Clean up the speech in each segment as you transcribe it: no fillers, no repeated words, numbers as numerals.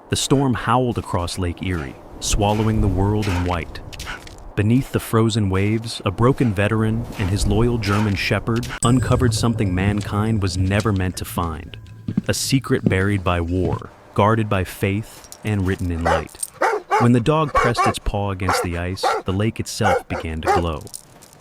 The storm howled across Lake Erie, swallowing the world in white. Beneath the frozen waves, a broken veteran and his loyal German shepherd uncovered something mankind was never meant to find. A secret buried by war, guarded by faith, and written in light. When the dog pressed its paw against the ice, the lake itself began to glow.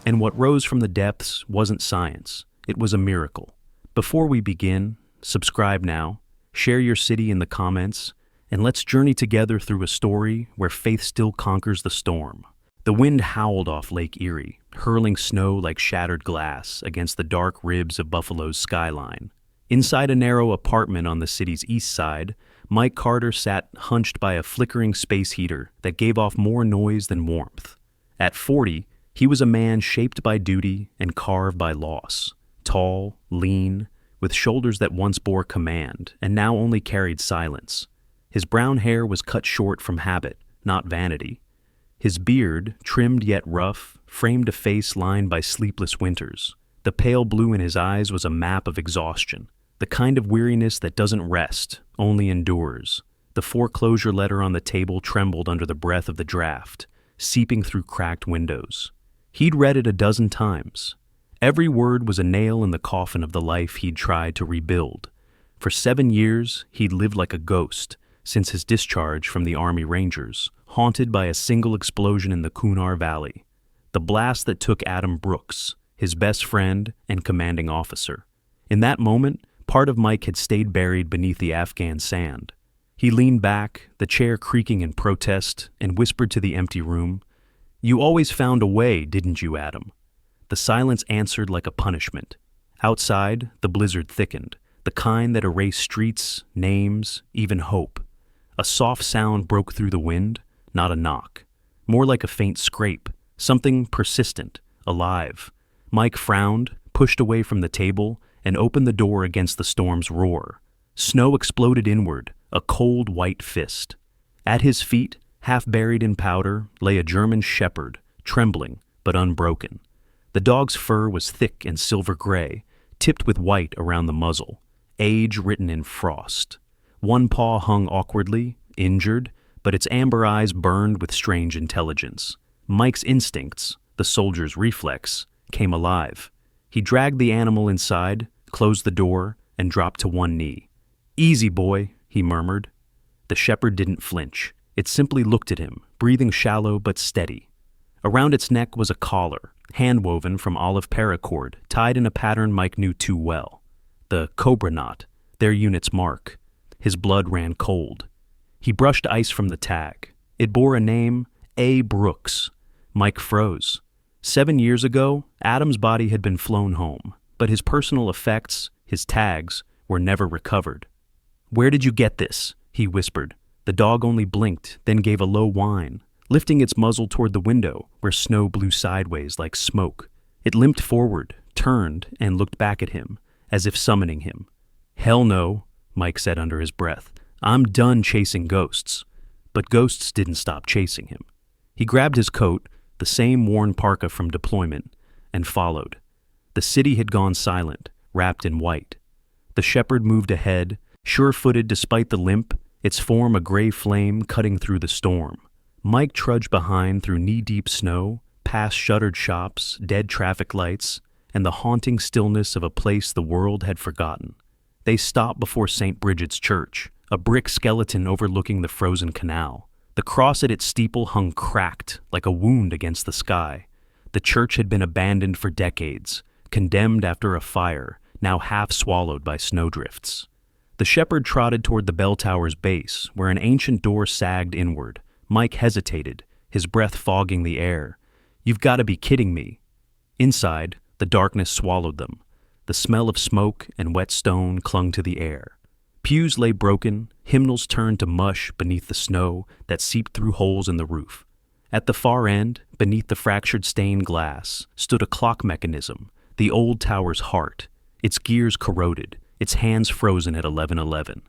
And what rose from the depths wasn't science, it was a miracle. Before we begin, subscribe now, share your city in the comments, and let's journey together through a story where faith still conquers the storm. The wind howled off Lake Erie, hurling snow like shattered glass against the dark ribs of Buffalo's skyline. Inside a narrow apartment on the city's east side, Mike Carter sat hunched by a flickering space heater that gave off more noise than warmth. At 40, he was a man shaped by duty and carved by loss. Tall, lean, with shoulders that once bore command and now only carried silence. His brown hair was cut short from habit, not vanity. His beard, trimmed yet rough, framed a face lined by sleepless winters. The pale blue in his eyes was a map of exhaustion, the kind of weariness that doesn't rest, only endures. The foreclosure letter on the table trembled under the breath of the draft, seeping through cracked windows. He'd read it a dozen times. Every word was a nail in the coffin of the life he'd tried to rebuild. For 7 years, he'd lived like a ghost, since his discharge from the Army Rangers, haunted by a single explosion in the Kunar Valley. The blast that took Adam Brooks, his best friend and commanding officer. In that moment, part of Mike had stayed buried beneath the Afghan sand. He leaned back, the chair creaking in protest, and whispered to the empty room, "You always found a way, didn't you, Adam?" The silence answered like a punishment. Outside, the blizzard thickened, the kind that erased streets, names, even hope. A soft sound broke through the wind, not a knock. More like a faint scrape, something persistent, alive. Mike frowned, pushed away from the table, and opened the door against the storm's roar. Snow exploded inward, a cold white fist. At his feet, half buried in powder, lay a German shepherd, trembling but unbroken. The dog's fur was thick and silver gray, tipped with white around the muzzle, age written in frost. One paw hung awkwardly, injured, but its amber eyes burned with strange intelligence. Mike's instincts, the soldier's reflex, came alive. He dragged the animal inside, closed the door, and dropped to one knee. "Easy, boy," he murmured. The shepherd didn't flinch. It simply looked at him, breathing shallow but steady. Around its neck was a collar, hand-woven from olive paracord, tied in a pattern Mike knew too well. The Cobra knot, their unit's mark. His blood ran cold. He brushed ice from the tag. It bore a name, A. Brooks. Mike froze. 7 years ago, Adam's body had been flown home, but his personal effects, his tags, were never recovered. "Where did you get this?" he whispered. The dog only blinked, then gave a low whine, lifting its muzzle toward the window, where snow blew sideways like smoke. It limped forward, turned, and looked back at him, as if summoning him. "Hell no," Mike said under his breath. "I'm done chasing ghosts." But ghosts didn't stop chasing him. He grabbed his coat, the same worn parka from deployment, and followed. The city had gone silent, wrapped in white. The shepherd moved ahead, sure-footed despite the limp, its form a gray flame cutting through the storm. Mike trudged behind through knee-deep snow, past shuttered shops, dead traffic lights, and the haunting stillness of a place the world had forgotten. They stopped before St. Bridget's Church, a brick skeleton overlooking the frozen canal. The cross at its steeple hung cracked, like a wound against the sky. The church had been abandoned for decades, condemned after a fire, now half swallowed by snowdrifts. The shepherd trotted toward the bell tower's base, where an ancient door sagged inward. Mike hesitated, his breath fogging the air. "You've got to be kidding me." Inside, the darkness swallowed them. The smell of smoke and wet stone clung to the air. Pews lay broken, hymnals turned to mush beneath the snow that seeped through holes in the roof. At the far end, beneath the fractured stained glass, stood a clock mechanism, the old tower's heart, its gears corroded, its hands frozen at 11:11.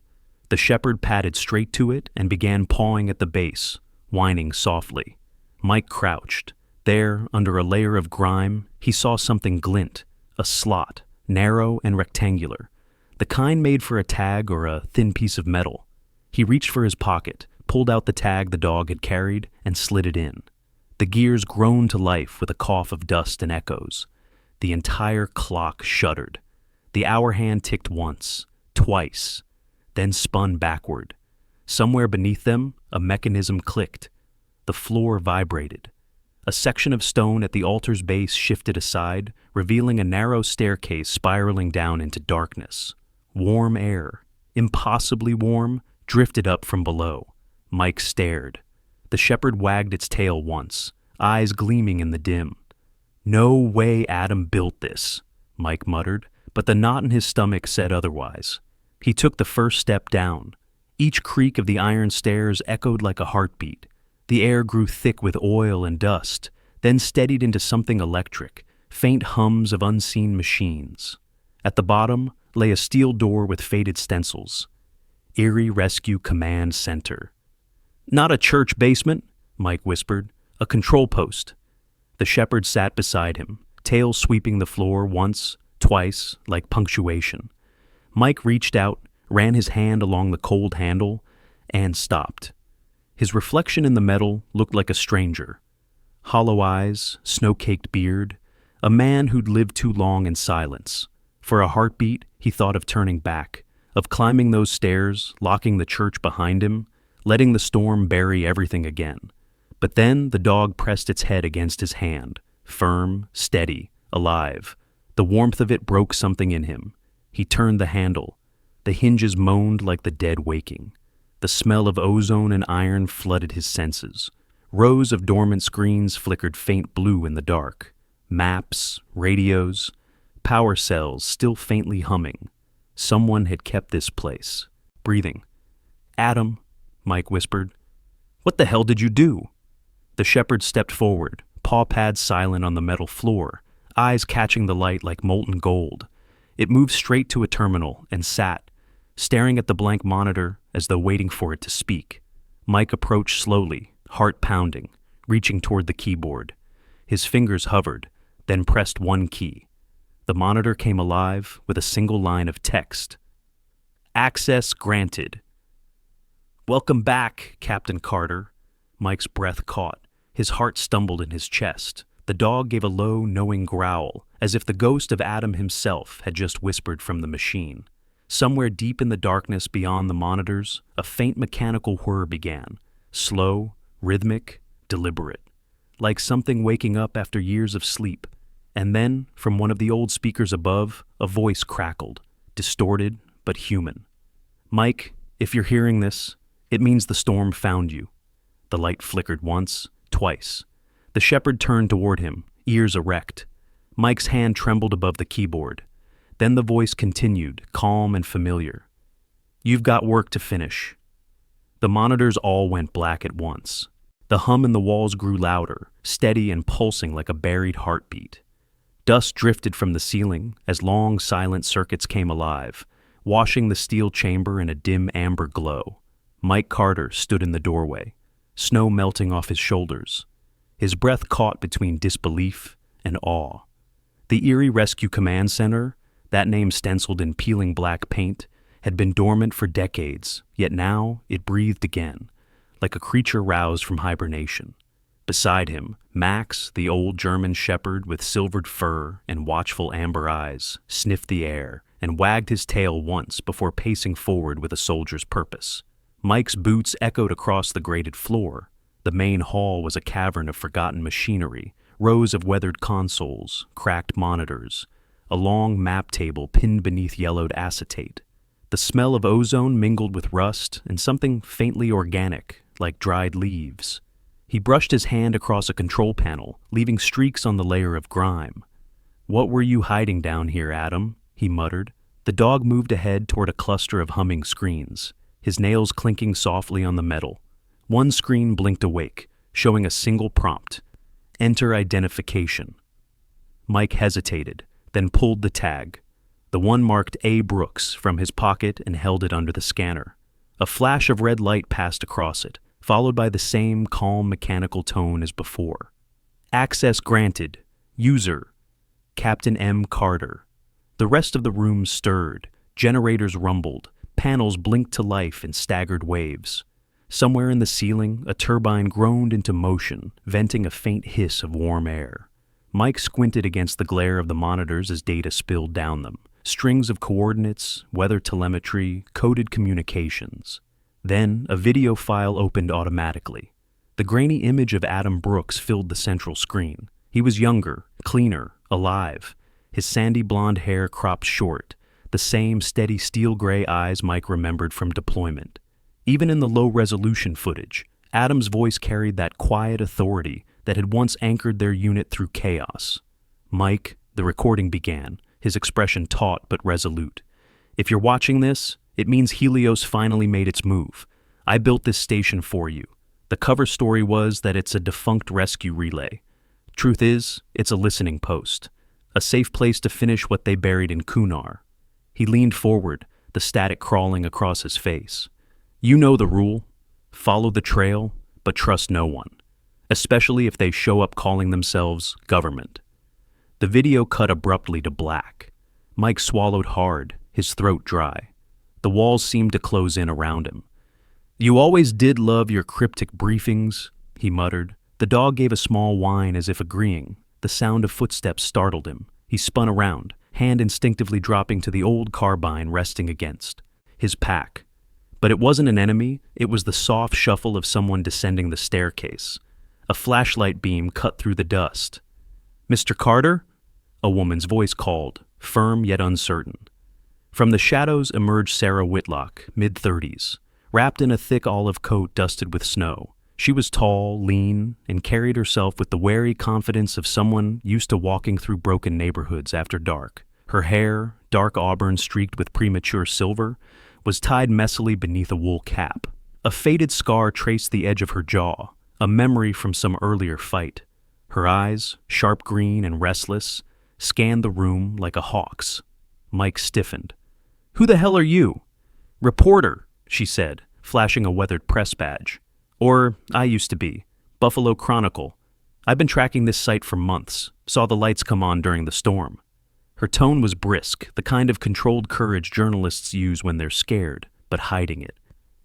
The shepherd padded straight to it and began pawing at the base, whining softly. Mike crouched. There, under a layer of grime, he saw something glint, a slot, narrow and rectangular, the kind made for a tag or a thin piece of metal. He reached for his pocket, pulled out the tag the dog had carried, and slid it in. The gears groaned to life with a cough of dust and echoes. The entire clock shuddered. The hour hand ticked once, twice, then spun backward. Somewhere beneath them, a mechanism clicked. The floor vibrated. A section of stone at the altar's base shifted aside, revealing a narrow staircase spiraling down into darkness. Warm air, impossibly warm, drifted up from below. Mike stared. The shepherd wagged its tail once, eyes gleaming in the dim. "No way Adam built this," Mike muttered, but the knot in his stomach said otherwise. He took the first step down. Each creak of the iron stairs echoed like a heartbeat. The air grew thick with oil and dust, then steadied into something electric, faint hums of unseen machines. At the bottom lay a steel door with faded stencils. Erie Rescue Command Center. "Not a church basement," Mike whispered. "A control post." The shepherd sat beside him, tail sweeping the floor once, twice, like punctuation. Mike reached out, ran his hand along the cold handle, and stopped. His reflection in the metal looked like a stranger. Hollow eyes, snow-caked beard, a man who'd lived too long in silence. For a heartbeat, he thought of turning back, of climbing those stairs, locking the church behind him, letting the storm bury everything again. But then the dog pressed its head against his hand, firm, steady, alive. The warmth of it broke something in him. He turned the handle. The hinges moaned like the dead waking. The smell of ozone and iron flooded his senses. Rows of dormant screens flickered faint blue in the dark. Maps, radios, power cells still faintly humming. Someone had kept this place, breathing. "Adam," Mike whispered. "What the hell did you do?" The shepherd stepped forward, paw pads silent on the metal floor, eyes catching the light like molten gold. It moved straight to a terminal and sat, staring at the blank monitor as though waiting for it to speak. Mike approached slowly, heart pounding, reaching toward the keyboard. His fingers hovered, then pressed one key. The monitor came alive with a single line of text. "Access granted." "Welcome back, Captain Carter." Mike's breath caught. His heart stumbled in his chest. The dog gave a low, knowing growl, as if the ghost of Adam himself had just whispered from the machine. Somewhere deep in the darkness beyond the monitors, a faint mechanical whir began, slow, rhythmic, deliberate, like something waking up after years of sleep. And then, from one of the old speakers above, a voice crackled, distorted but human. "Mike, if you're hearing this, it means the storm found you." The light flickered once, twice. The shepherd turned toward him, ears erect. Mike's hand trembled above the keyboard. Then the voice continued, calm and familiar. "You've got work to finish." The monitors all went black at once. The hum in the walls grew louder, steady and pulsing like a buried heartbeat. Dust drifted from the ceiling as long, silent circuits came alive, washing the steel chamber in a dim amber glow. Mike Carter stood in the doorway, snow melting off his shoulders. His breath caught between disbelief and awe. The Erie Rescue Command Center, that name stenciled in peeling black paint, had been dormant for decades, yet now it breathed again, like a creature roused from hibernation. Beside him, Max, the old German shepherd with silvered fur and watchful amber eyes, sniffed the air and wagged his tail once before pacing forward with a soldier's purpose. Mike's boots echoed across the grated floor. The main hall was a cavern of forgotten machinery, rows of weathered consoles, cracked monitors, a long map table pinned beneath yellowed acetate. The smell of ozone mingled with rust and something faintly organic, like dried leaves. He brushed his hand across a control panel, leaving streaks on the layer of grime. "What were you hiding down here, Adam?" he muttered. The dog moved ahead toward a cluster of humming screens, his nails clinking softly on the metal. One screen blinked awake, showing a single prompt: "Enter identification." Mike hesitated, then pulled the tag. The one marked A. Brooks from his pocket and held it under the scanner. A flash of red light passed across it, followed by the same calm mechanical tone as before. "Access granted. User, Captain M. Carter." The rest of the room stirred. Generators rumbled. Panels blinked to life in staggered waves. Somewhere in the ceiling, a turbine groaned into motion, venting a faint hiss of warm air. Mike squinted against the glare of the monitors as data spilled down them. Strings of coordinates, weather telemetry, coded communications. Then, a video file opened automatically. The grainy image of Adam Brooks filled the central screen. He was younger, cleaner, alive. His sandy blonde hair cropped short, the same steady steel-gray eyes Mike remembered from deployment. Even in the low-resolution footage, Adam's voice carried that quiet authority that had once anchored their unit through chaos. "Mike," the recording began, his expression taut but resolute. "If you're watching this, it means Helios finally made its move. I built this station for you. The cover story was that it's a defunct rescue relay. Truth is, it's a listening post. A safe place to finish what they buried in Kunar." He leaned forward, the static crawling across his face. "You know the rule. Follow the trail, but trust no one. Especially if they show up calling themselves government." The video cut abruptly to black. Mike swallowed hard, his throat dry. The walls seemed to close in around him. "You always did love your cryptic briefings," he muttered. The dog gave a small whine as if agreeing. The sound of footsteps startled him. He spun around, hand instinctively dropping to the old carbine resting against his pack. But it wasn't an enemy, it was the soft shuffle of someone descending the staircase. A flashlight beam cut through the dust. "Mr. Carter?" A woman's voice called, firm yet uncertain. From the shadows emerged Sarah Whitlock, mid-30s, wrapped in a thick olive coat dusted with snow. She was tall, lean, and carried herself with the wary confidence of someone used to walking through broken neighborhoods after dark. Her hair, dark auburn streaked with premature silver, was tied messily beneath a wool cap. A faded scar traced the edge of her jaw, a memory from some earlier fight. Her eyes, sharp green and restless, scanned the room like a hawk's. Mike stiffened. "Who the hell are you?" "Reporter," she said, flashing a weathered press badge. "Or I used to be. Buffalo Chronicle. I've been tracking this site for months. Saw the lights come on during the storm." Her tone was brisk, the kind of controlled courage journalists use when they're scared, but hiding it.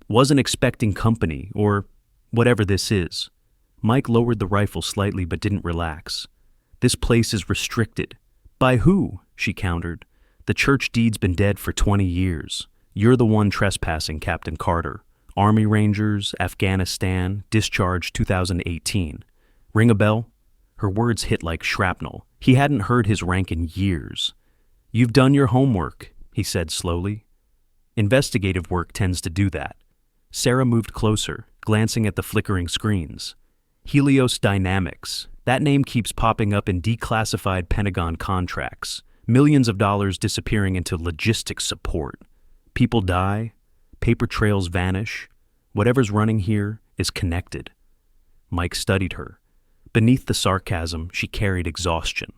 "Wasn't expecting company, or whatever this is." Mike lowered the rifle slightly but didn't relax. "This place is restricted." "By who?" she countered. "The church deed's been dead for 20 years. You're the one trespassing, Captain Carter. Army Rangers, Afghanistan, discharged 2018. Ring a bell?" Her words hit like shrapnel. He hadn't heard his rank in years. "You've done your homework," he said slowly. Investigative work tends to do that. Sarah moved closer, glancing at the flickering screens. "Helios Dynamics. That name keeps popping up in declassified Pentagon contracts. Millions of dollars disappearing into logistics support. People die, paper trails vanish. Whatever's running here is connected." Mike studied her. Beneath the sarcasm, she carried exhaustion.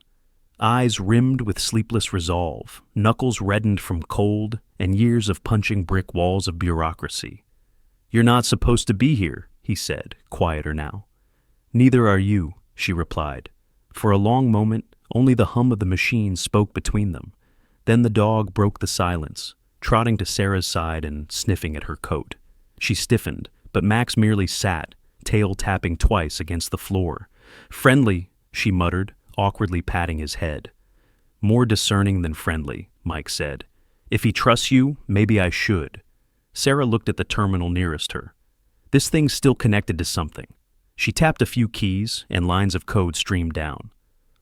Eyes rimmed with sleepless resolve, knuckles reddened from cold, and years of punching brick walls of bureaucracy. "You're not supposed to be here," he said, quieter now. "Neither are you," she replied. For a long moment, only the hum of the machine spoke between them. Then the dog broke the silence, trotting to Sarah's side and sniffing at her coat. She stiffened, but Max merely sat, tail tapping twice against the floor. "Friendly," she muttered, awkwardly patting his head. "More discerning than friendly," Mike said. "If he trusts you, maybe I should." Sarah looked at the terminal nearest her. This thing's still connected to something. She tapped a few keys, and lines of code streamed down.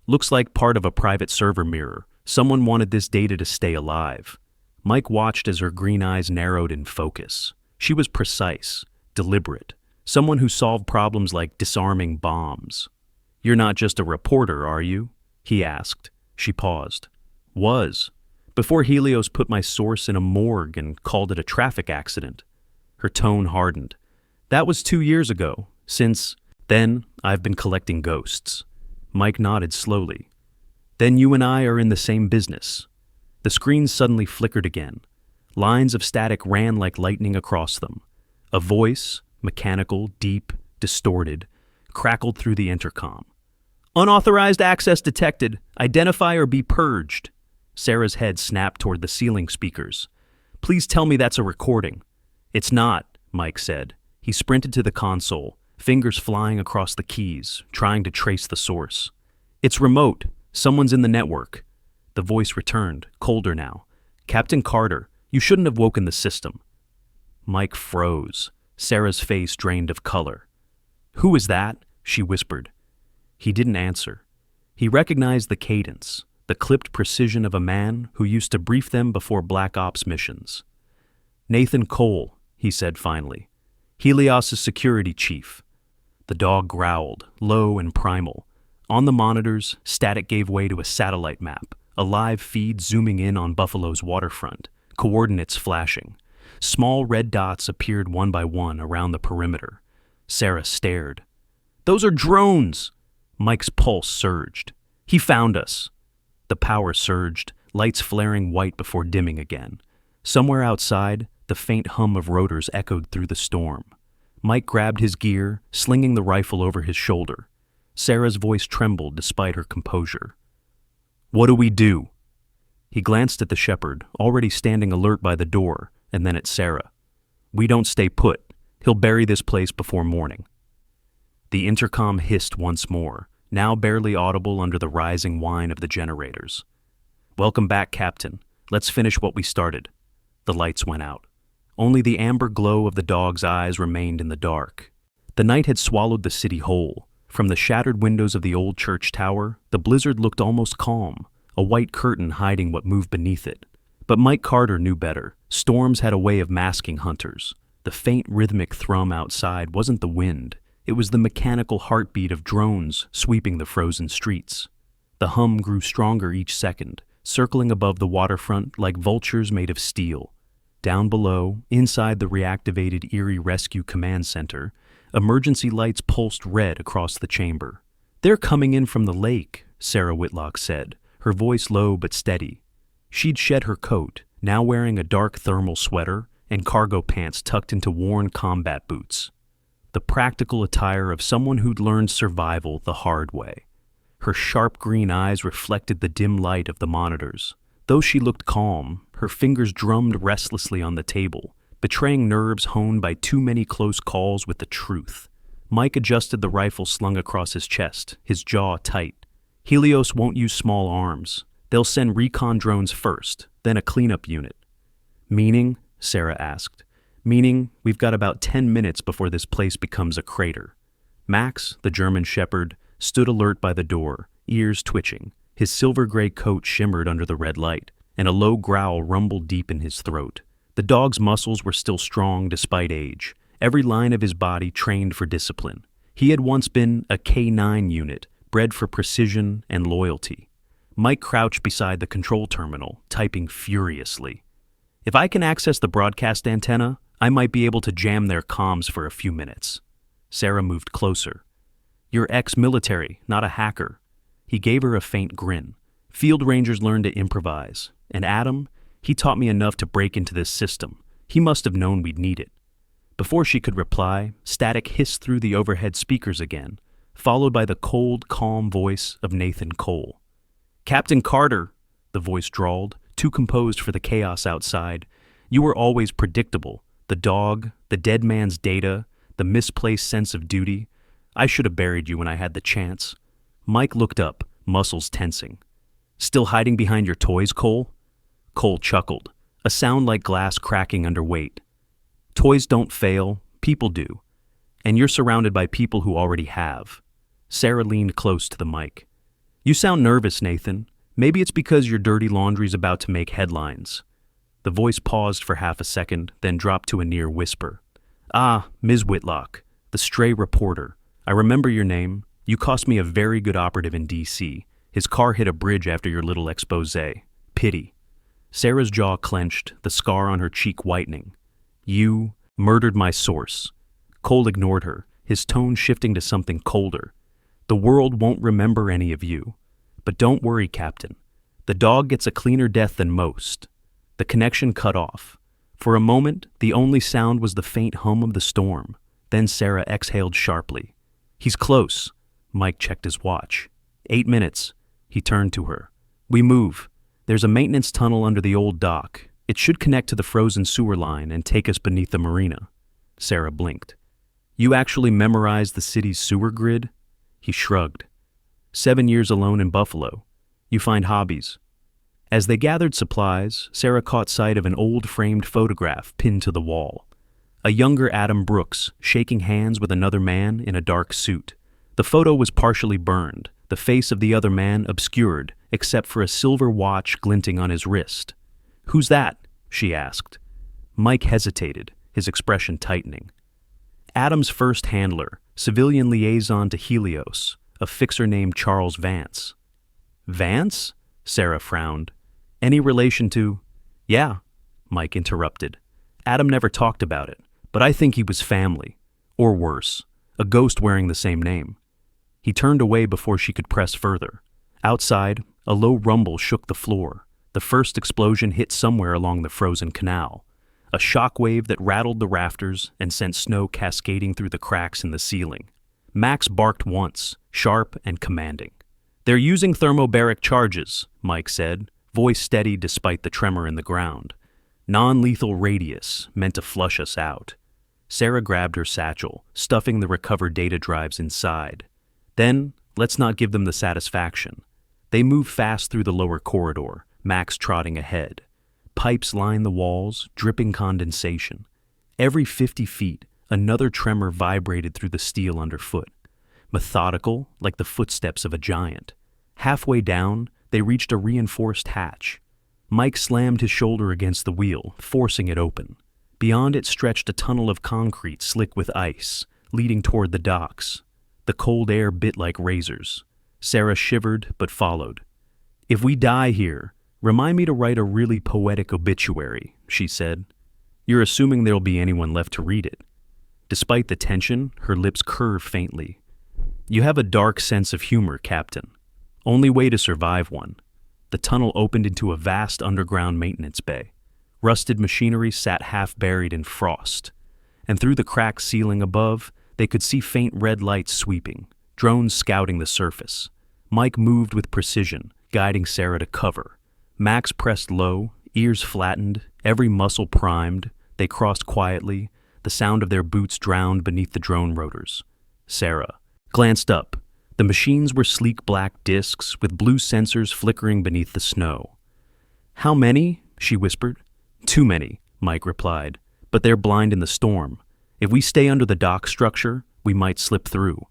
"Looks like part of a private server mirror. Someone wanted this data to stay alive." Mike watched as her green eyes narrowed in focus. She was precise, deliberate, someone who solved problems like disarming bombs. "You're not just a reporter, are you?" he asked. She paused. "Was. Before Helios put my source in a morgue and called it a traffic accident." Her tone hardened. "That was 2 years ago. Since then, I've been collecting ghosts." Mike nodded slowly. "Then you and I are in the same business." The screen suddenly flickered again. Lines of static ran like lightning across them. A voice, mechanical, deep, distorted, crackled through the intercom. "Unauthorized access detected. Identify or be purged." Sarah's head snapped toward the ceiling speakers. Please tell me that's a recording. It's not, Mike said. He sprinted to the console, fingers flying across the keys, trying to trace the source. It's remote. Someone's in the network. The voice returned, colder now. Captain Carter, you shouldn't have woken the system. Mike froze. Sarah's face drained of color. Who is that? She whispered. He didn't answer. He recognized the cadence, the clipped precision of a man who used to brief them before Black Ops missions. Nathan Cole, he said finally. Helios' security chief. The dog growled, low and primal. On the monitors, static gave way to a satellite map, a live feed zooming in on Buffalo's waterfront, coordinates flashing. Small red dots appeared one by one around the perimeter. Sarah stared. Those are drones! Mike's pulse surged. He found us. The power surged, lights flaring white before dimming again. Somewhere outside, the faint hum of rotors echoed through the storm. Mike grabbed his gear, slinging the rifle over his shoulder. Sarah's voice trembled despite her composure. What do we do? He glanced at the shepherd, already standing alert by the door, and then at Sarah. We don't stay put. He'll bury this place before morning. The intercom hissed once more, now barely audible under the rising whine of the generators. Welcome back, Captain. Let's finish what we started. The lights went out. Only the amber glow of the dog's eyes remained in the dark. The night had swallowed the city whole. From the shattered windows of the old church tower, the blizzard looked almost calm, a white curtain hiding what moved beneath it. But Mike Carter knew better. Storms had a way of masking hunters. The faint rhythmic thrum outside wasn't the wind. It was the mechanical heartbeat of drones sweeping the frozen streets. The hum grew stronger each second, circling above the waterfront like vultures made of steel. Down below, inside the reactivated Erie Rescue Command Center, emergency lights pulsed red across the chamber. They're coming in from the lake, Sarah Whitlock said, her voice low but steady. She'd shed her coat, now wearing a dark thermal sweater and cargo pants tucked into worn combat boots. The practical attire of someone who'd learned survival the hard way. Her sharp green eyes reflected the dim light of the monitors. Though she looked calm, her fingers drummed restlessly on the table, betraying nerves honed by too many close calls with the truth. Mike adjusted the rifle slung across his chest, his jaw tight. Helios won't use small arms. They'll send recon drones first, then a cleanup unit. Meaning? Sarah asked. Meaning, we've got about 10 minutes before this place becomes a crater. Max, the German shepherd, stood alert by the door, ears twitching. His silver-gray coat shimmered under the red light, and a low growl rumbled deep in his throat. The dog's muscles were still strong despite age, every line of his body trained for discipline. He had once been a K9 unit, bred for precision and loyalty. Mike crouched beside the control terminal, typing furiously. If I can access the broadcast antenna, I might be able to jam their comms for a few minutes. Sarah moved closer. You're ex-military, not a hacker. He gave her a faint grin. Field rangers learned to improvise, and Adam, he taught me enough to break into this system. He must have known we'd need it. Before she could reply, static hissed through the overhead speakers again, followed by the cold, calm voice of Nathan Cole. Captain Carter, the voice drawled, too composed for the chaos outside. You were always predictable. The dog, the dead man's data, the misplaced sense of duty. I should have buried you when I had the chance. Mike looked up, muscles tensing. Still hiding behind your toys, Cole? Cole chuckled, a sound like glass cracking under weight. Toys don't fail, people do. And you're surrounded by people who already have. Sarah leaned close to the mic. You sound nervous, Nathan. Maybe it's because your dirty laundry's about to make headlines. The voice paused for half a second, then dropped to a near whisper. Ah, Ms. Whitlock, the stray reporter. I remember your name. You cost me a very good operative in D.C. His car hit a bridge after your little expose. Pity. Sarah's jaw clenched, the scar on her cheek whitening. You murdered my source. Cole ignored her, his tone shifting to something colder. The world won't remember any of you. But don't worry, Captain. The dog gets a cleaner death than most. The connection cut off. For a moment, the only sound was the faint hum of the storm. Then Sarah exhaled sharply. He's close. Mike checked his watch. 8 minutes. He turned to her. We move. There's a maintenance tunnel under the old dock. It should connect to the frozen sewer line and take us beneath the marina. Sarah blinked. You actually memorized the city's sewer grid? He shrugged. 7 years alone in Buffalo. You find hobbies. As they gathered supplies, Sarah caught sight of an old framed photograph pinned to the wall. A younger Adam Brooks shaking hands with another man in a dark suit. The photo was partially burned, the face of the other man obscured, except for a silver watch glinting on his wrist. Who's that? She asked. Mike hesitated, his expression tightening. Adam's first handler, civilian liaison to Helios, a fixer named Charles Vance. Vance? Sarah frowned. Any relation to... Yeah, Mike interrupted. Adam never talked about it, but I think he was family. Or worse, a ghost wearing the same name. He turned away before she could press further. Outside, a low rumble shook the floor. The first explosion hit somewhere along the frozen canal. A shockwave that rattled the rafters and sent snow cascading through the cracks in the ceiling. Max barked once, sharp and commanding. They're using thermobaric charges, Mike said, voice steady despite the tremor in the ground. Non-lethal radius, meant to flush us out. Sarah grabbed her satchel, stuffing the recovered data drives inside. Then, let's not give them the satisfaction. They moved fast through the lower corridor, Max trotting ahead. Pipes lined the walls, dripping condensation. Every 50 feet, another tremor vibrated through the steel underfoot. Methodical, like the footsteps of a giant. Halfway down, they reached a reinforced hatch. Mike slammed his shoulder against the wheel, forcing it open. Beyond it stretched a tunnel of concrete slick with ice, leading toward the docks. The cold air bit like razors. Sarah shivered but followed. If we die here, remind me to write a really poetic obituary, she said. You're assuming there'll be anyone left to read it. Despite the tension, her lips curved faintly. You have a dark sense of humor, Captain. Only way to survive one. The tunnel opened into a vast underground maintenance bay. Rusted machinery sat half buried in frost. And through the cracked ceiling above, they could see faint red lights sweeping, drones scouting the surface. Mike moved with precision, guiding Sarah to cover. Max pressed low, ears flattened, every muscle primed. They crossed quietly, the sound of their boots drowned beneath the drone rotors. Sarah glanced up. The machines were sleek black discs with blue sensors flickering beneath the snow. How many? She whispered. Too many, Mike replied. But they're blind in the storm. If we stay under the dock structure, we might slip through.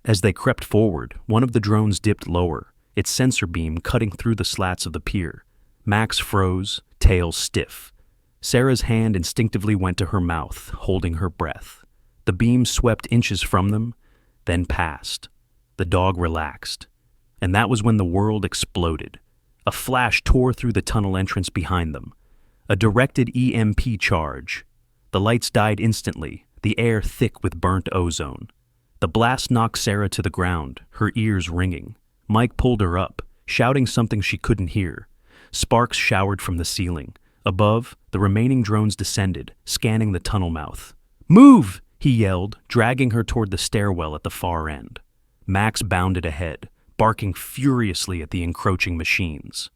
As they crept forward, one of the drones dipped lower, its sensor beam cutting through the slats of the pier. Max froze, tail stiff. Sarah's hand instinctively went to her mouth, holding her breath. The beam swept inches from them, then passed. The dog relaxed. And that was when the world exploded. A flash tore through the tunnel entrance behind them. A directed EMP charge. The lights died instantly, the air thick with burnt ozone. The blast knocked Sarah to the ground, her ears ringing. Mike pulled her up, shouting something she couldn't hear. Sparks showered from the ceiling. Above, the remaining drones descended, scanning the tunnel mouth. Move! He yelled, dragging her toward the stairwell at the far end. Max bounded ahead, barking furiously at the encroaching machines.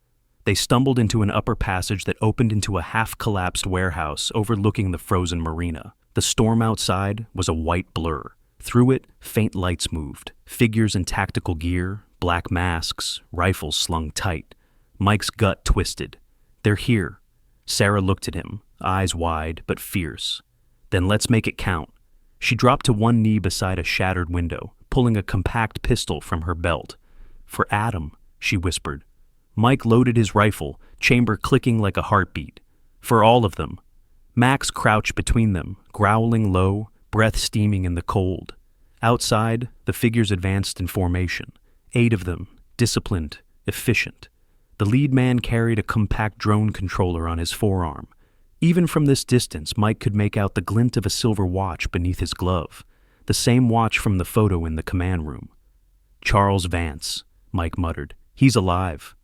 They stumbled into an upper passage that opened into a half-collapsed warehouse overlooking the frozen marina. The storm outside was a white blur. Through it, faint lights moved, figures in tactical gear, black masks, rifles slung tight. Mike's gut twisted. They're here. Sarah looked at him, eyes wide but fierce. Then let's make it count. She dropped to one knee beside a shattered window, pulling a compact pistol from her belt. For Adam, she whispered. Mike loaded his rifle, chamber clicking like a heartbeat. For all of them. Max crouched between them, growling low, breath steaming in the cold. Outside, the figures advanced in formation. 8 of them, disciplined, efficient. The lead man carried a compact drone controller on his forearm. Even from this distance, Mike could make out the glint of a silver watch beneath his glove, the same watch from the photo in the command room. Charles Vance, Mike muttered. He's alive.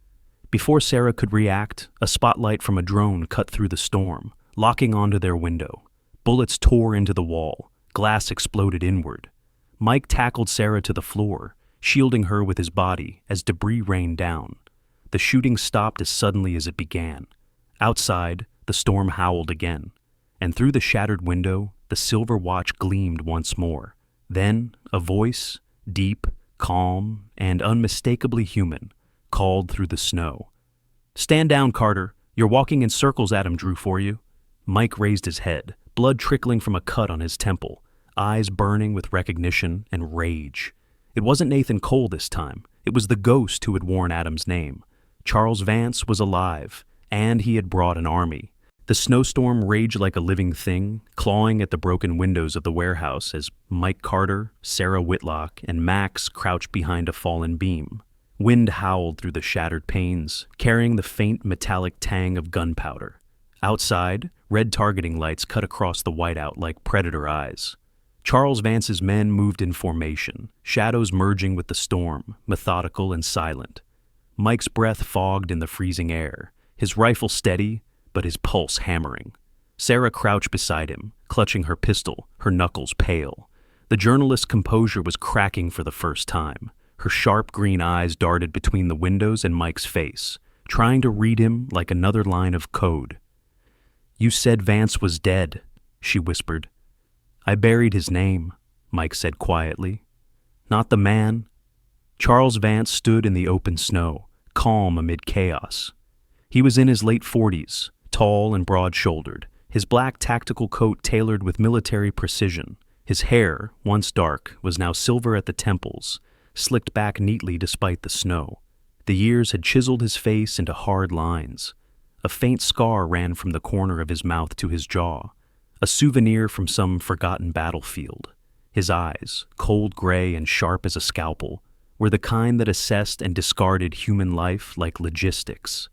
Before Sarah could react, a spotlight from a drone cut through the storm, locking onto their window. Bullets tore into the wall. Glass exploded inward. Mike tackled Sarah to the floor, shielding her with his body as debris rained down. The shooting stopped as suddenly as it began. Outside, the storm howled again, and through the shattered window, the silver watch gleamed once more. Then, a voice, deep, calm, and unmistakably human, called through the snow. "Stand down, Carter. You're walking in circles Adam drew for you." Mike raised his head, blood trickling from a cut on his temple, eyes burning with recognition and rage. It wasn't Nathan Cole this time. It was the ghost who had worn Adam's name. Charles Vance was alive, and he had brought an army. The snowstorm raged like a living thing, clawing at the broken windows of the warehouse as Mike Carter, Sarah Whitlock, and Max crouched behind a fallen beam. Wind howled through the shattered panes, carrying the faint metallic tang of gunpowder. Outside, red targeting lights cut across the whiteout like predator eyes. Charles Vance's men moved in formation, shadows merging with the storm, methodical and silent. Mike's breath fogged in the freezing air, his rifle steady, but his pulse hammering. Sarah crouched beside him, clutching her pistol, her knuckles pale. The journalist's composure was cracking for the first time. Her sharp green eyes darted between the windows and Mike's face, trying to read him like another line of code. "You said Vance was dead," she whispered. "I buried his name," Mike said quietly. "Not the man." Charles Vance stood in the open snow, calm amid chaos. He was in his late 40s, tall and broad-shouldered, his black tactical coat tailored with military precision. His hair, once dark, was now silver at the temples, slicked back neatly despite the snow. The years had chiseled his face into hard lines. A faint scar ran from the corner of his mouth to his jaw, a souvenir from some forgotten battlefield. His eyes, cold gray and sharp as a scalpel, were the kind that assessed and discarded human life like logistics.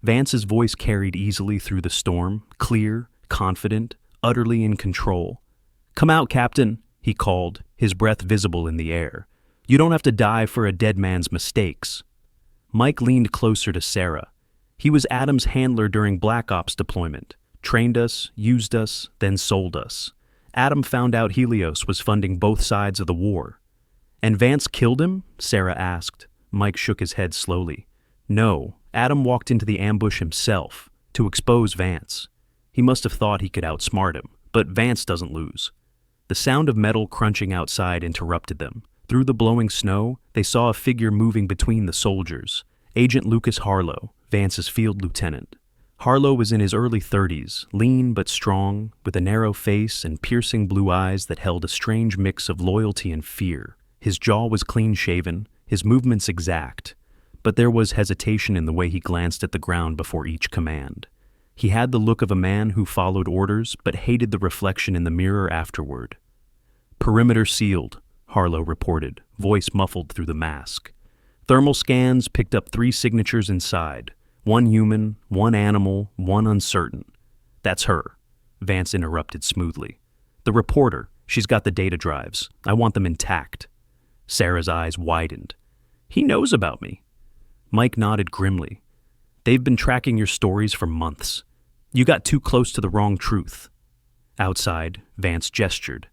Vance's voice carried easily through the storm, clear, confident, utterly in control. "Come out, Captain," he called, his breath visible in the air. "You don't have to die for a dead man's mistakes." Mike leaned closer to Sarah. He was Adam's handler during Black Ops deployment, trained us, used us, then sold us. Adam found out Helios was funding both sides of the war. "And Vance killed him?" Sarah asked. Mike shook his head slowly. "No, Adam walked into the ambush himself, to expose Vance. He must have thought he could outsmart him, but Vance doesn't lose." The sound of metal crunching outside interrupted them. Through the blowing snow, they saw a figure moving between the soldiers. Agent Lucas Harlow, Vance's field lieutenant. Harlow was in his early 30s, lean but strong, with a narrow face and piercing blue eyes that held a strange mix of loyalty and fear. His jaw was clean-shaven, his movements exact, but there was hesitation in the way he glanced at the ground before each command. He had the look of a man who followed orders but hated the reflection in the mirror afterward. "Perimeter sealed," Harlow reported, voice muffled through the mask. Thermal scans picked up 3 signatures inside. One human, one animal, one uncertain. "That's her," Vance interrupted smoothly. "The reporter, she's got the data drives. I want them intact." Sarah's eyes widened. "He knows about me." Mike nodded grimly. "They've been tracking your stories for months. You got too close to the wrong truth." Outside, Vance gestured.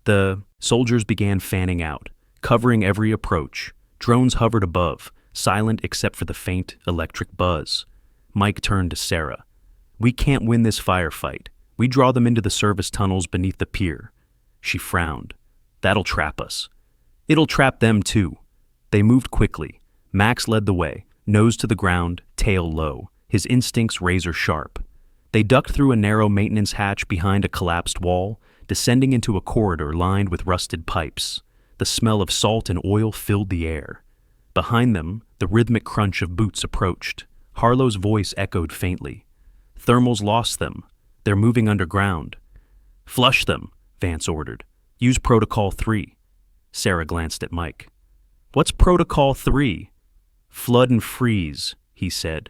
The soldiers began fanning out, covering every approach. Drones hovered above, silent except for the faint electric buzz. Mike turned to Sarah. "We can't win this firefight. We draw them into the service tunnels beneath the pier." She frowned. "That'll trap us." "It'll trap them too." They moved quickly. Max led the way, nose to the ground, tail low, his instincts razor sharp. They ducked through a narrow maintenance hatch behind a collapsed wall, descending into a corridor lined with rusted pipes. The smell of salt and oil filled the air. Behind them, the rhythmic crunch of boots approached. Harlow's voice echoed faintly. "Thermals lost them. They're moving underground." "Flush them," Vance ordered. "Use Protocol 3. Sarah glanced at Mike. "What's Protocol 3? "Flood and freeze," he said.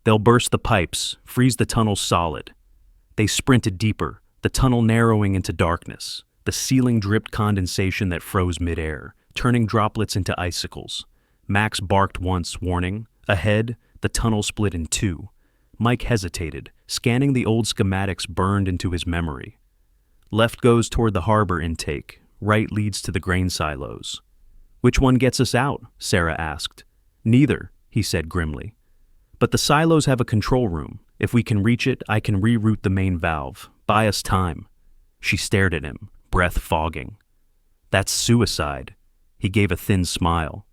"They'll burst the pipes, freeze the tunnels solid." They sprinted deeper, the tunnel narrowing into darkness. The ceiling dripped condensation that froze midair, turning droplets into icicles. Max barked once, warning. Ahead, the tunnel split in 2. Mike hesitated, scanning the old schematics burned into his memory. "Left goes toward the harbor intake. Right leads to the grain silos." "Which one gets us out?" Sarah asked. "Neither," he said grimly. "But the silos have a control room. If we can reach it, I can reroute the main valve. Buy us time. She stared at him, breath fogging. That's suicide. He gave a thin smile.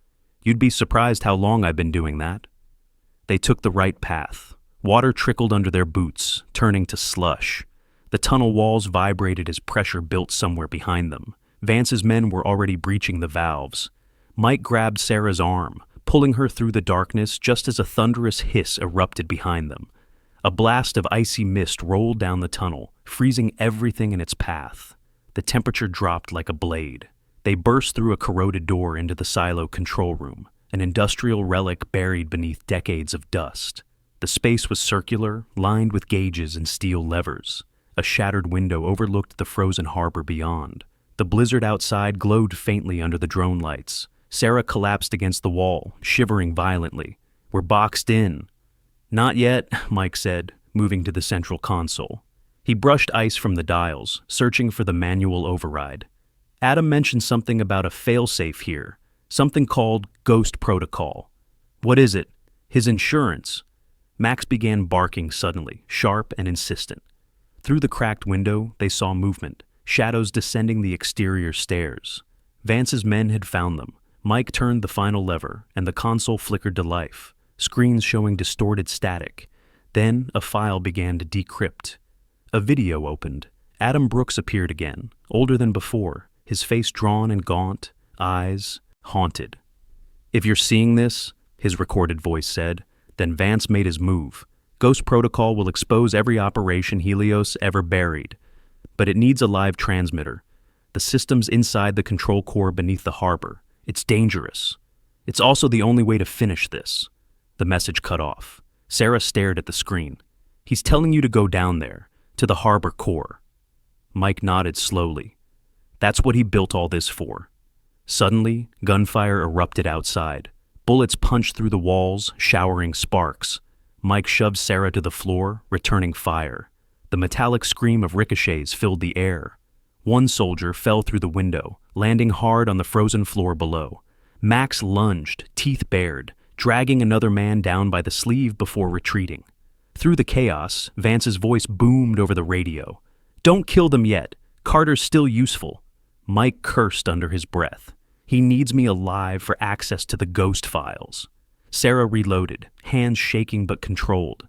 You'd be surprised how long I've been doing that. They took the right path. Water trickled under their boots, turning to slush. The tunnel walls vibrated as pressure built somewhere behind them. Vance's men were already breaching the valves. Mike grabbed Sarah's arm, pulling her through the darkness just as a thunderous hiss erupted behind them. A blast of icy mist rolled down the tunnel, freezing everything in its path. The temperature dropped like a blade. They burst through a corroded door into the silo control room, an industrial relic buried beneath decades of dust. The space was circular, lined with gauges and steel levers. A shattered window overlooked the frozen harbor beyond. The blizzard outside glowed faintly under the drone lights. Sarah collapsed against the wall, shivering violently. We're boxed in. Not yet, Mike said, moving to the central console. He brushed ice from the dials, searching for the manual override. Adam mentioned something about a failsafe here, something called Ghost Protocol. What is it? His insurance. Max began barking suddenly, sharp and insistent. Through the cracked window, they saw movement, shadows descending the exterior stairs. Vance's men had found them. Mike turned the final lever, and the console flickered to life, screens showing distorted static. Then a file began to decrypt. A video opened. Adam Brooks appeared again, older than before, his face drawn and gaunt, eyes haunted. If you're seeing this, his recorded voice said, then Vance made his move. Ghost Protocol will expose every operation Helios ever buried. But it needs a live transmitter. The system's inside the control core beneath the harbor. It's dangerous. It's also the only way to finish this. The message cut off. Sarah stared at the screen. He's telling you to go down there, to the harbor core. Mike nodded slowly. That's what he built all this for. Suddenly, gunfire erupted outside. Bullets punched through the walls, showering sparks. Mike shoved Sarah to the floor, returning fire. The metallic scream of ricochets filled the air. One soldier fell through the window, landing hard on the frozen floor below. Max lunged, teeth bared, dragging another man down by the sleeve before retreating. Through the chaos, Vance's voice boomed over the radio. Don't kill them yet. Carter's still useful. Mike cursed under his breath. He needs me alive for access to the ghost files. Sarah reloaded, hands shaking but controlled.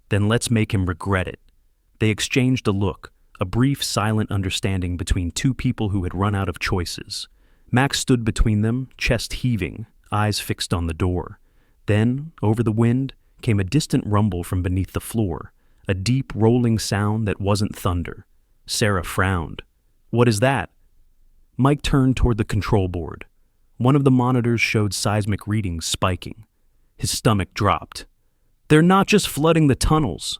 Then let's make him regret it. They exchanged a look, a brief, silent understanding between two people who had run out of choices. Max stood between them, chest heaving, eyes fixed on the door. Then, over the wind, came a distant rumble from beneath the floor, a deep, rolling sound that wasn't thunder. Sarah frowned. What is that? Mike turned toward the control board. One of the monitors showed seismic readings spiking. His stomach dropped. They're not just flooding the tunnels.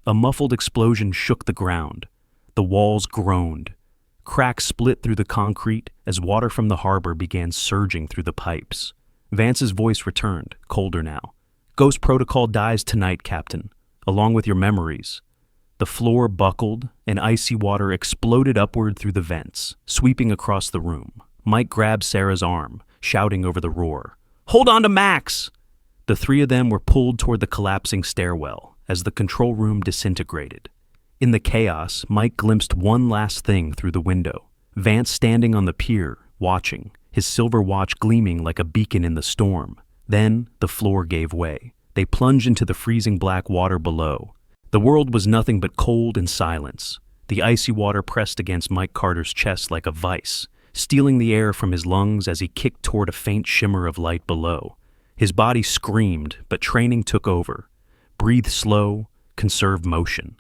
A muffled explosion shook the ground. The walls groaned. Cracks split through the concrete as water from the harbor began surging through the pipes. Vance's voice returned, colder now. Ghost Protocol dies tonight, Captain, along with your memories. The floor buckled, and icy water exploded upward through the vents, sweeping across the room. Mike grabbed Sarah's arm, shouting over the roar. Hold on to Max! The three of them were pulled toward the collapsing stairwell as the control room disintegrated. In the chaos, Mike glimpsed one last thing through the window. Vance standing on the pier, watching, his silver watch gleaming like a beacon in the storm. Then the floor gave way. They plunged into the freezing black water below. The world was nothing but cold and silence. The icy water pressed against Mike Carter's chest like a vice, stealing the air from his lungs as he kicked toward a faint shimmer of light below. His body screamed, but training took over. Breathe slow, conserve motion.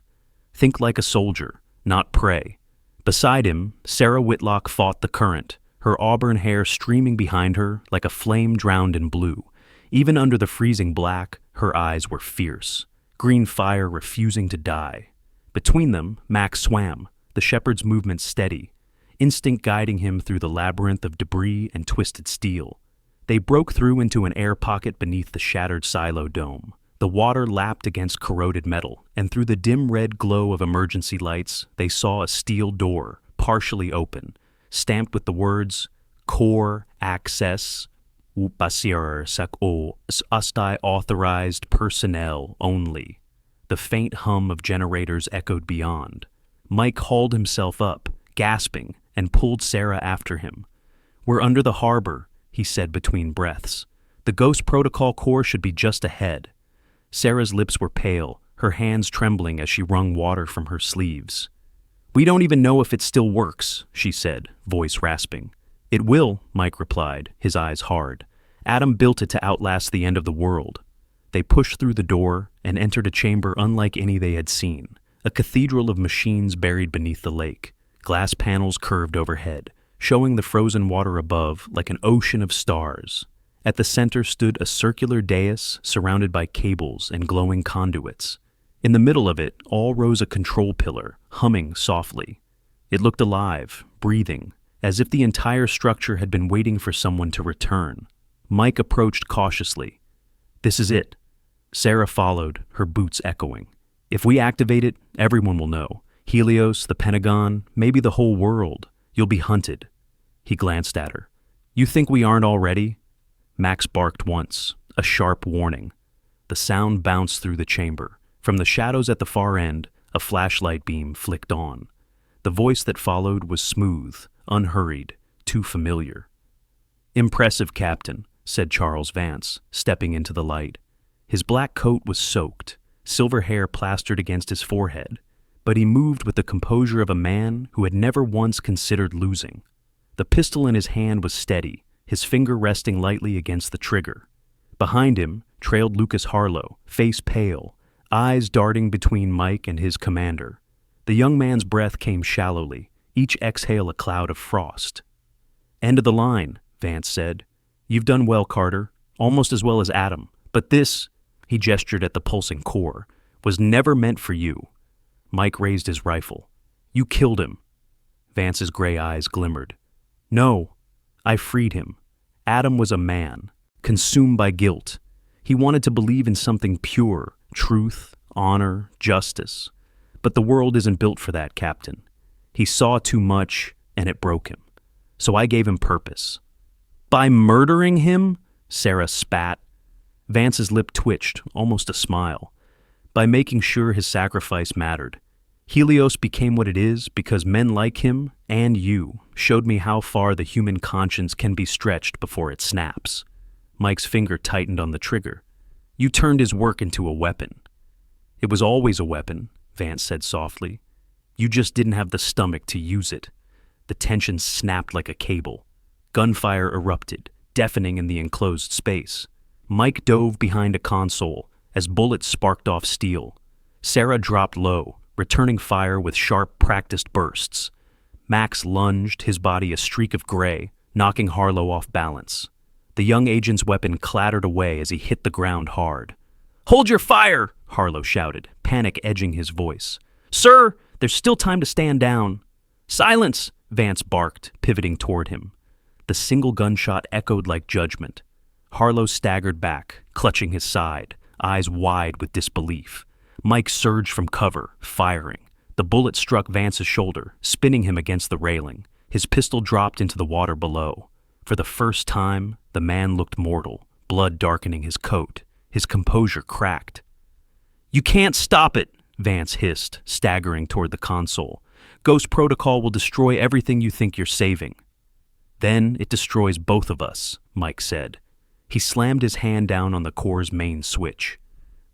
Think like a soldier, not prey. Beside him, Sarah Whitlock fought the current, her auburn hair streaming behind her like a flame drowned in blue. Even under the freezing black, her eyes were fierce, green fire refusing to die. Between them, Max swam, the shepherd's movement steady, instinct guiding him through the labyrinth of debris and twisted steel. They broke through into an air pocket beneath the shattered silo dome. The water lapped against corroded metal, and through the dim red glow of emergency lights, they saw a steel door, partially open, stamped with the words, Core Access, Upasir Sak O Astai Authorized Personnel Only. The faint hum of generators echoed beyond. Mike hauled himself up, gasping, and pulled Sarah after him. "We're under the harbor," he said between breaths. "The Ghost Protocol Core should be just ahead." Sarah's lips were pale, her hands trembling as she wrung water from her sleeves. "We don't even know if it still works," she said, voice rasping. "It will," Mike replied, his eyes hard. "Adam built it to outlast the end of the world." They pushed through the door and entered a chamber unlike any they had seen, a cathedral of machines buried beneath the lake. Glass panels curved overhead, showing the frozen water above like an ocean of stars. At the center stood a circular dais surrounded by cables and glowing conduits. In the middle of it all rose a control pillar, humming softly. It looked alive, breathing, as if the entire structure had been waiting for someone to return. Mike approached cautiously. "This is it." Sarah followed, her boots echoing. "If we activate it, everyone will know. Helios, the Pentagon, maybe the whole world. You'll be hunted." He glanced at her. "You think we aren't already?" Max barked once, a sharp warning. The sound bounced through the chamber. From the shadows at the far end, a flashlight beam flicked on. The voice that followed was smooth, unhurried, too familiar. "Impressive, Captain," said Charles Vance, stepping into the light. His black coat was soaked, silver hair plastered against his forehead, but he moved with the composure of a man who had never once considered losing. The pistol in his hand was steady, his finger resting lightly against the trigger. Behind him trailed Lucas Harlow, face pale, eyes darting between Mike and his commander. The young man's breath came shallowly, each exhale a cloud of frost. "End of the line," Vance said. "You've done well, Carter, almost as well as Adam, but this," he gestured at the pulsing core, "was never meant for you." Mike raised his rifle. "You killed him." Vance's gray eyes glimmered. "No, I freed him. Adam was a man, consumed by guilt. He wanted to believe in something pure, truth, honor, justice. But the world isn't built for that, Captain. He saw too much, and it broke him. So I gave him purpose." "By murdering him?" Sarah spat. Vance's lip twitched, almost a smile. "By making sure his sacrifice mattered. Helios became what it is because men like him, and you, showed me how far the human conscience can be stretched before it snaps." Mike's finger tightened on the trigger. "You turned his work into a weapon." "It was always a weapon," Vance said softly. "You just didn't have the stomach to use it." The tension snapped like a cable. Gunfire erupted, deafening in the enclosed space. Mike dove behind a console as bullets sparked off steel. Sarah dropped low, returning fire with sharp, practiced bursts. Max lunged, his body a streak of gray, knocking Harlow off balance. The young agent's weapon clattered away as he hit the ground hard. "Hold your fire!" Harlow shouted, panic edging his voice. "Sir, there's still time to stand down." "Silence!" Vance barked, pivoting toward him. The single gunshot echoed like judgment. Harlow staggered back, clutching his side, eyes wide with disbelief. Mike surged from cover, firing. The bullet struck Vance's shoulder, spinning him against the railing. His pistol dropped into the water below. For the first time, the man looked mortal, blood darkening his coat. His composure cracked. "You can't stop it," Vance hissed, staggering toward the console. "Ghost Protocol will destroy everything you think you're saving." "Then it destroys both of us," Mike said. He slammed his hand down on the core's main switch.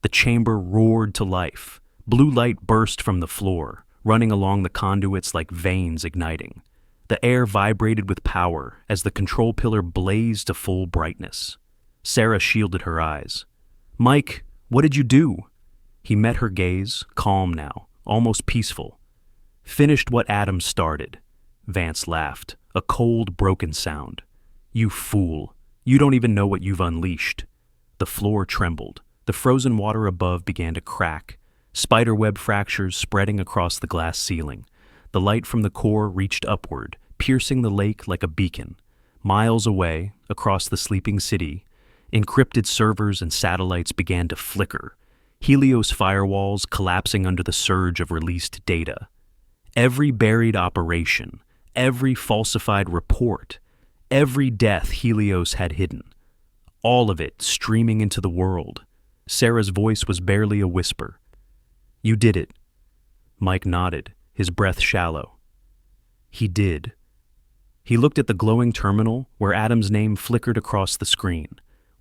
The chamber roared to life. Blue light burst from the floor, running along the conduits like veins igniting. The air vibrated with power as the control pillar blazed to full brightness. Sarah shielded her eyes. "Mike, what did you do?" He met her gaze, calm now, almost peaceful. "Finished what Adam started." Vance laughed, a cold, broken sound. "You fool. You don't even know what you've unleashed." The floor trembled. The frozen water above began to crack, spiderweb fractures spreading across the glass ceiling. The light from the core reached upward, piercing the lake like a beacon. Miles away, across the sleeping city, encrypted servers and satellites began to flicker, Helios firewalls collapsing under the surge of released data. Every buried operation, every falsified report, every death Helios had hidden, all of it streaming into the world. Sarah's voice was barely a whisper. You did it. Mike nodded, his breath shallow. He did. He looked at the glowing terminal where Adam's name flickered across the screen,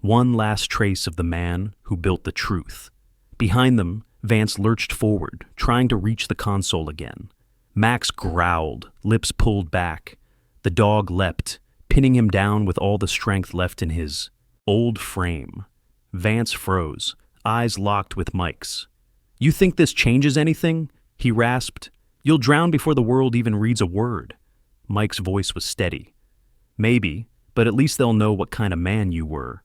one last trace of the man who built the truth. Behind them, Vance lurched forward, trying to reach the console again. Max growled, lips pulled back. The dog leapt, pinning him down with all the strength left in his old frame. Vance froze, eyes locked with Mike's. You think this changes anything? He rasped. You'll drown before the world even reads a word. Mike's voice was steady. Maybe, but at least they'll know what kind of man you were.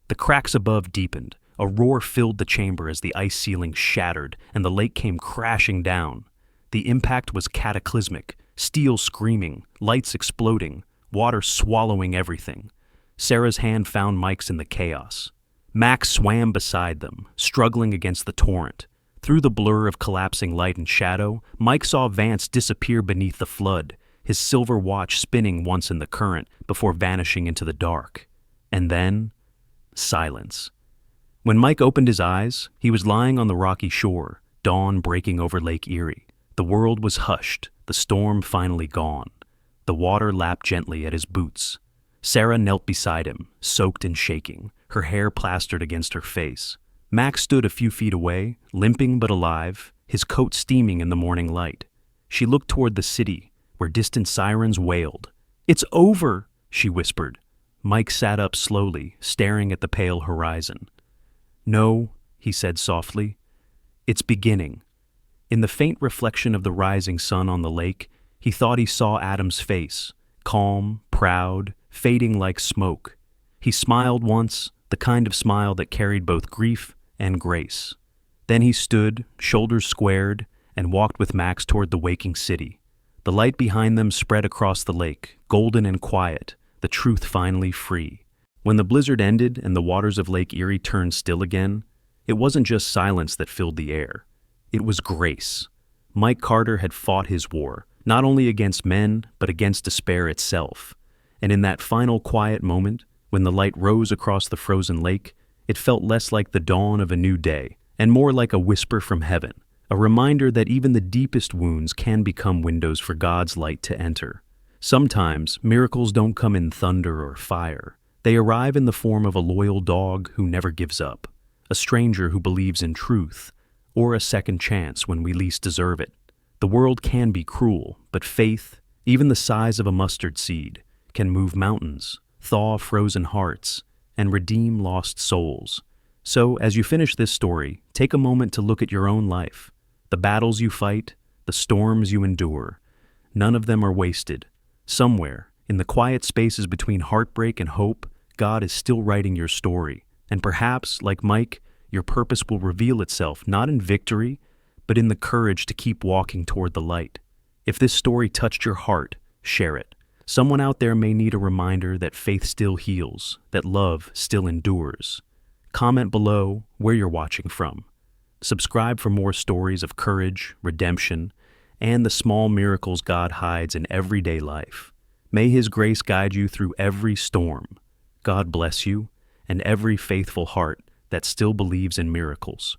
The cracks above deepened. A roar filled the chamber as the ice ceiling shattered and the lake came crashing down. The impact was cataclysmic, steel screaming, lights exploding, water swallowing everything. Sarah's hand found Mike's in the chaos. Max swam beside them, struggling against the torrent. Through the blur of collapsing light and shadow, Mike saw Vance disappear beneath the flood, his silver watch spinning once in the current before vanishing into the dark. And then, silence. When Mike opened his eyes, he was lying on the rocky shore, dawn breaking over Lake Erie. The world was hushed, the storm finally gone. The water lapped gently at his boots. Sarah knelt beside him, soaked and shaking, her hair plastered against her face. Max stood a few feet away, limping but alive, his coat steaming in the morning light. She looked toward the city, where distant sirens wailed. "It's over," she whispered. Mike sat up slowly, staring at the pale horizon. "No," he said softly. "It's beginning." In the faint reflection of the rising sun on the lake, he thought he saw Adam's face, calm, proud, fading like smoke. He smiled once, the kind of smile that carried both grief and grace. Then he stood, shoulders squared, and walked with Max toward the waking city. The light behind them spread across the lake, golden and quiet, the truth finally free. When the blizzard ended and the waters of Lake Erie turned still again, it wasn't just silence that filled the air. It was grace. Mike Carter had fought his war, not only against men, but against despair itself. And in that final quiet moment, when the light rose across the frozen lake, it felt less like the dawn of a new day, and more like a whisper from heaven, a reminder that even the deepest wounds can become windows for God's light to enter. Sometimes, miracles don't come in thunder or fire. They arrive in the form of a loyal dog who never gives up, a stranger who believes in truth, or a second chance when we least deserve it. The world can be cruel, but faith, even the size of a mustard seed, can move mountains, thaw frozen hearts, and redeem lost souls. So, as you finish this story, take a moment to look at your own life. The battles you fight, the storms you endure, none of them are wasted. Somewhere, in the quiet spaces between heartbreak and hope, God is still writing your story. And perhaps, like Mike, your purpose will reveal itself not in victory, but in the courage to keep walking toward the light. If this story touched your heart, share it. Someone out there may need a reminder that faith still heals, that love still endures. Comment below where you're watching from. Subscribe for more stories of courage, redemption, and the small miracles God hides in everyday life. May His grace guide you through every storm. God bless you, and every faithful heart that still believes in miracles.